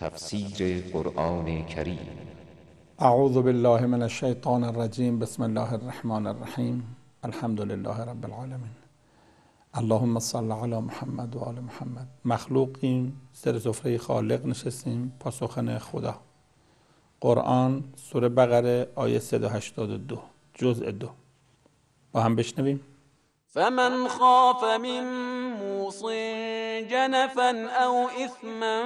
تفسیر قرآن کریم. اعوذ بالله من الشیطان الرجیم. بسم الله الرحمن الرحیم. الحمد لله رب العالمین. اللهم صل علی محمد و آل محمد. مخلوقیم، سر سفره خالق نشستیم، پاسخن خدا. قرآن سوره بقره آیه 182 جزء 2 با هم بشنویم. فمن خاف من موص جنفا او اثما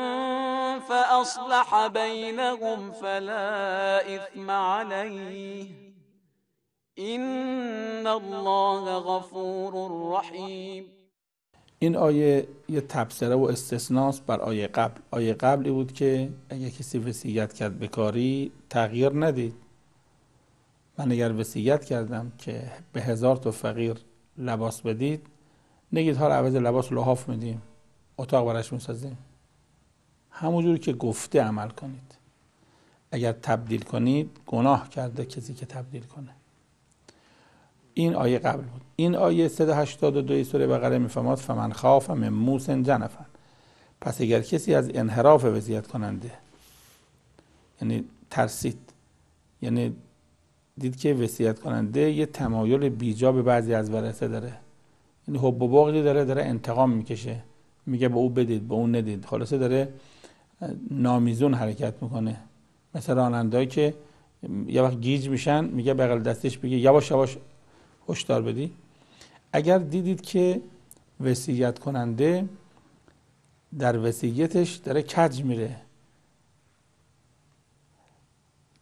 فاصلح بینهم فلا اثم علیه ان الله غفور رحیم. این آیه یه تبصره و استثناست بر آیه قبل. آیه قبلی بود که اگه کسی وصیت کرد به کاری تغییر ندید. من اگر وصیت کردم که به 1000 تا فقیر لباس بدید، نگید حالا عوض لباس لحاف میدیم، اتاق براش میسازیم. همونجوری که گفته عمل کنید. اگر تبدیل کنید گناه کرده کسی که تبدیل کنه. این آیه قبل بود. این آیه 182 سوره بقره میفرماد فمن خاف من موص جنفا. پس اگر کسی از انحراف وصیت کننده، یعنی ترسید، یعنی دید که وصیت کننده یه تمایل بیجا به بعضی از ورثه داره، یعنی حب و بغضی داره انتقام میکشه، میگه به او بدید به اون ندید، خلاصه داره نامیزون حرکت میکنه. مثل رانندهایی که یه وقت گیج میشن، میگه بغل دستش بگه یواش یواش هشدار بدی. اگر دیدید که وصیت کننده در وصیتش داره کج میره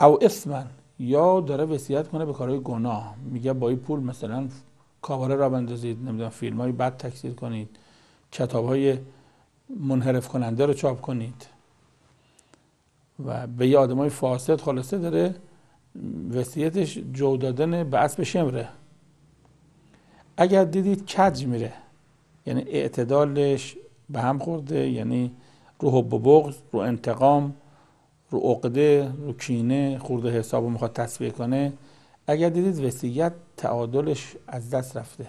او اثما، یا داره وصیت کنه به کارهای گناه، میگه با این پول مثلا کاباره را بندازید، نمیدونم فیلم های بد تکثیر کنید، کتاب های منحرف کننده رو چاپ کنید و به یه آدم های فاسد، خلاصه داره وصیتش جو دادن به اسب شمره. اگر دیدید کج میره، یعنی اعتدالش به هم خورده، یعنی رو حب و بغض، رو انتقام، رو عقده، رو کینه، خورده حساب رو میخواد تصفیه کنه، اگر دیدید وصیت تعادلش از دست رفته،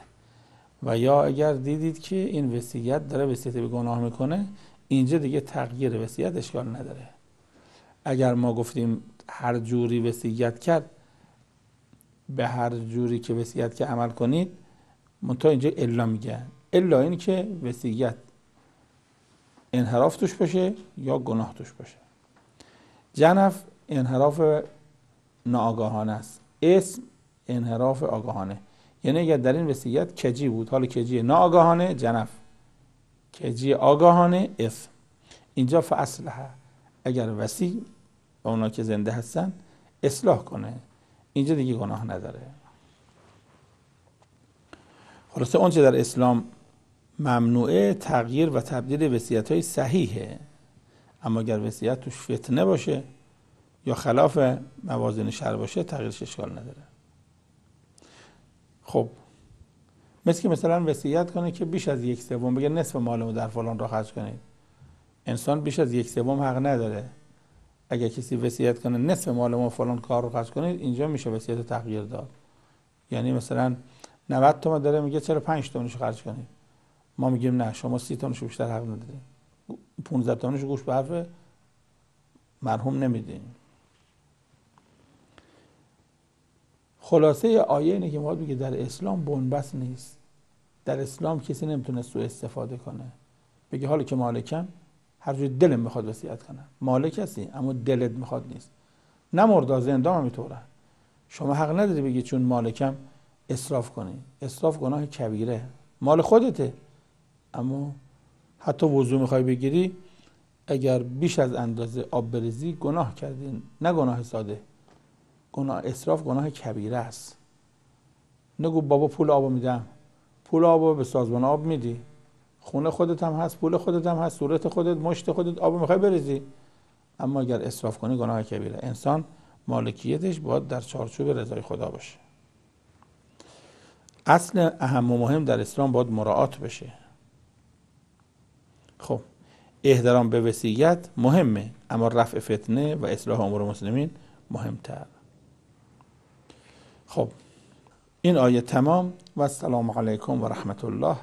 و یا اگر دیدید که این وصیت داره وصیت به گناه میکنه، اینجا دیگه تغییر وصیت اشکال نداره. اگر ما گفتیم هر جوری وصیت کرد، به هر جوری که وصیت کرد عمل کنید، منتها اینجا الا میگه، الا این که وصیت انحراف توش باشه یا گناه توش باشه. جنف انحراف ناآگاهانه است، اسم انحراف آگاهانه. یعنی اگر در این وصیت کجی بود، حالا کجی ناآگاهانه جنف، کجی آگاهانه اسم. اینجا فاصلح، اگر وصی و اونا که زنده هستن اصلاح کنه، اینجا دیگه گناه نداره. خلاصه اون چه در اسلام ممنوعه تغییر و تبدیل وصیت‌های صحیحه، اما اگر وصیت توش فتنه باشه یا خلاف موازین شرع باشه تغییرش اشکال نداره. خب مثل که مثلا وصیت کنه که بیش از 1/3 بگه نصف مالمو در فلان راه خرج کنید. انسان بیش از 1/3 حق نداره. اگر کسی وصیت کنه نصف مالمو فلان کار رو خرج کنید، اینجا میشه وصیت تغییر داد. یعنی مثلا 90 تومن داره، میگه چرا 5 تومنشو خرج کنید؟ ما میگیم نه، شما 30 تومنشو بیشتر حق ندارید، 15 تومنشو گوش به حرف مرحوم نمیدین. خلاصه آیه اینه که ما بگیم در اسلام بنبست نیست. در اسلام کسی نمیتونه سوء استفاده کنه، بگه حالا که مالکم هر جور دلم میخواد وصیت کنم. مالک هستی اما دلت میخواد نیست. نه مردا زنده هم میتونه. شما حق نداری بگی چون مالکم اسراف کنی. اسراف گناه کبیره، مال خودته، اما حتی وضو میخوای بگیری، اگر بیش از اندازه آب بریزی گناه کردین، نه گناه ساده. گناه اسراف گناه کبیره است. نگو بابا پول آبو میدم، پول آبو به سازمان آب میدی، خونه خودت هم هست، پول خودت هم هست، صورت خودت، مشت خودت آبو میخوای بریزی، اما اگر اسراف کنی گناه کبیره. انسان مالکیتش باید در چارچوب رضای خدا باشه. اصل اهم و مهم در اسلام باید مراعات بشه. خب احترام به وصیت مهمه، اما رفع فتنه و اصلاح امور مسلمین مهمتر. خب این آیه تمام و السلام علیکم و رحمت الله.